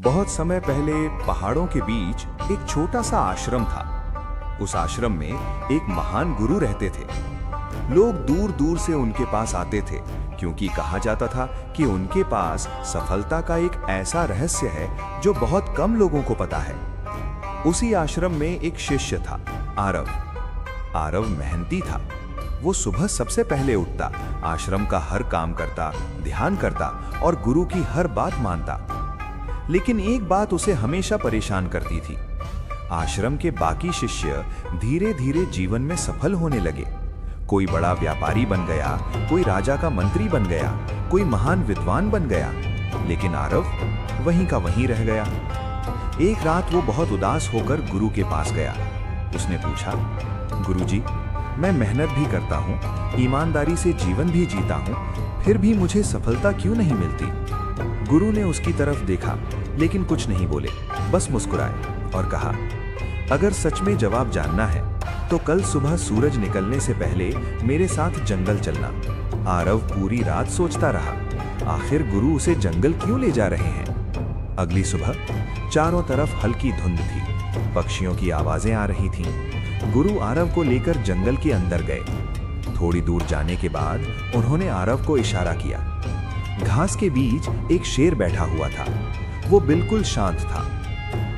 बहुत समय पहले पहाड़ों के बीच एक छोटा सा आश्रम था। उस आश्रम में एक महान गुरु रहते थे। लोग दूर दूर से उनके पास आते थे क्योंकि कहा जाता था कि उनके पास सफलता का एक ऐसा रहस्य है जो बहुत कम लोगों को पता है। उसी आश्रम में एक शिष्य था, आरव। आरव मेहनती था। वो सुबह सबसे पहले उठता, आश्रम का हर काम करता, ध्यान करता और गुरु की हर बात मानता। लेकिन एक बात उसे हमेशा परेशान करती थी। आश्रम के बाकी शिष्य धीरे धीरे जीवन में सफल होने लगे। कोई बड़ा व्यापारी बन गया, कोई राजा का मंत्री बन गया, कोई महान विद्वान बन गया, लेकिन आरव वहीं का वहीं रह गया। एक रात वो बहुत उदास होकर गुरु के पास गया। उसने पूछा, गुरुजी, मैं मेहनत भी करता हूँ, ईमानदारी से जीवन भी जीता हूँ, फिर भी मुझे सफलता क्यों नहीं मिलती? गुरु ने उसकी तरफ देखा, लेकिन कुछ नहीं बोले, बस मुस्कुराए और कहा, अगर सच में जवाब जानना है तो कल सुबह सूरज निकलने से पहले मेरे साथ जंगल चलना। आरव पूरी रात सोचता रहा, आखिर गुरु उसे जंगल क्यों ले जा रहे हैं? अगली सुबह चारों तरफ हल्की धुंध थी, पक्षियों की आवाजें आ रही थीं। गुरु आरव को लेकर जंगल के अंदर गए। थोड़ी दूर जाने के बाद उन्होंने आरव को इशारा किया। घास के बीच एक शेर बैठा हुआ था। वो बिल्कुल शांत था।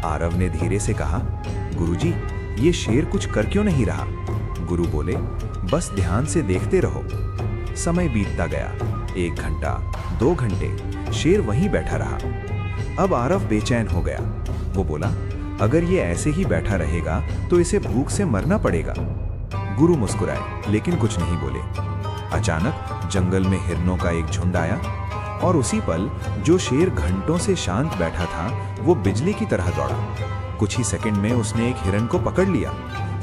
आरव ने धीरे से कहा, गुरुजी, ये शेर कुछ कर क्यों नहीं रहा? गुरु बोले, बस ध्यान से देखते रहो। समय बीतता गया। 1 घंटा, 2 घंटे, शेर वहीं बैठा रहा। अब आरव बेचैन हो गया। वो बोला, अगर ये ऐसे ही बैठा रहेगा तो इसे भूख से मरना पड़ेगा। गुरु मुस्कुराए, लेकिन कुछ नहीं बोले। अचानक जंगल में हिरणों का एक झुंड आया और उसी पल जो शेर घंटों से शांत बैठा था, वो बिजली की तरह दौड़ा। कुछ ही सेकंड में उसने एक हिरण को पकड़ लिया।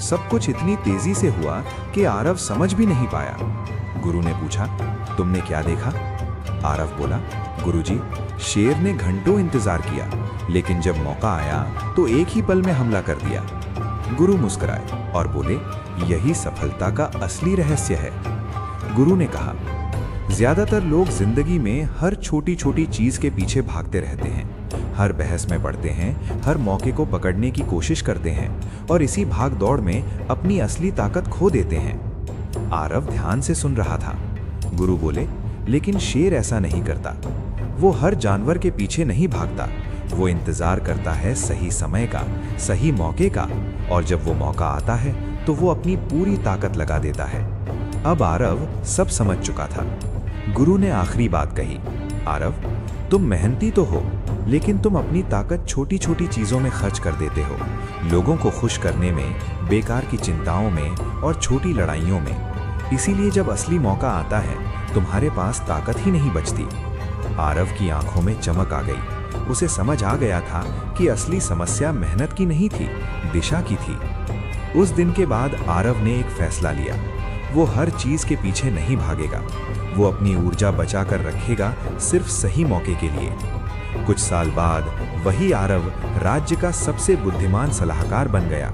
सब कुछ इतनी तेजी से हुआ कि आरव समझ भी नहीं पाया। गुरु ने पूछा, तुमने क्या देखा? आरव बोला, गुरुजी, शेर ने घंटों इंतजार किया, लेकिन जब मौका आया तो एक ही पल में हमला कर दिया। गुरु मुस्कुराए और बोले, यही सफलता का असली रहस्य है। गुरु ने कहा, ज्यादातर लोग जिंदगी में हर छोटी छोटी चीज के पीछे भागते रहते हैं, हर बहस में पड़ते हैं, हर मौके को पकड़ने की कोशिश करते हैं और इसी भाग दौड़ में अपनी असली ताकत खो देते हैं। आरव ध्यान से सुन रहा था। गुरु बोले, लेकिन शेर ऐसा नहीं करता। वो हर जानवर के पीछे नहीं भागता। वो इंतजार करता है सही समय का, सही मौके का, और जब वो मौका आता है तो वो अपनी पूरी ताकत लगा देता है। अब आरव सब समझ चुका था। गुरु ने आखिरी बात कही, आरव, तुम मेहनती तो हो, लेकिन तुम अपनी ताकत छोटी छोटी चीजों में खर्च कर देते हो। लोगों को खुश करने में, बेकार की चिंताओं में और छोटी लड़ाइयों में। इसीलिए जब असली मौका आता है तुम्हारे पास ताकत ही नहीं बचती। आरव की आंखों में चमक आ गई। उसे समझ आ गया था कि असली समस्या मेहनत की नहीं थी, दिशा की थी। उस दिन के बाद आरव ने एक फैसला लिया। वो हर चीज के पीछे नहीं भागेगा। वो अपनी ऊर्जा बचा कर रखेगा सिर्फ सही मौके के लिए। कुछ साल बाद वही आरव राज्य का सबसे बुद्धिमान सलाहकार बन गया।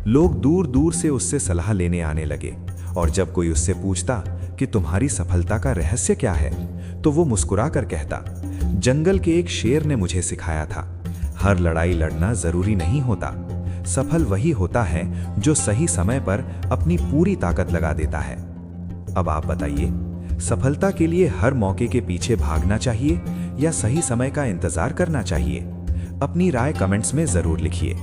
लोग दूर दूर से उससे सलाह लेने आने लगे और जब कोई उससे पूछता कि तुम्हारी सफलता का रहस्य क्या है, तो वो मुस्कुरा कर कहता, जंगल के एक शेर ने मुझे सिखाया था, हर लड़ाई लड़ना जरूरी नहीं होता। सफल वही होता है जो सही समय पर अपनी पूरी ताकत लगा देता है। अब आप बताइए, सफलता के लिए हर मौके के पीछे भागना चाहिए या सही समय का इंतजार करना चाहिए? अपनी राय कमेंट्स में जरूर लिखिए।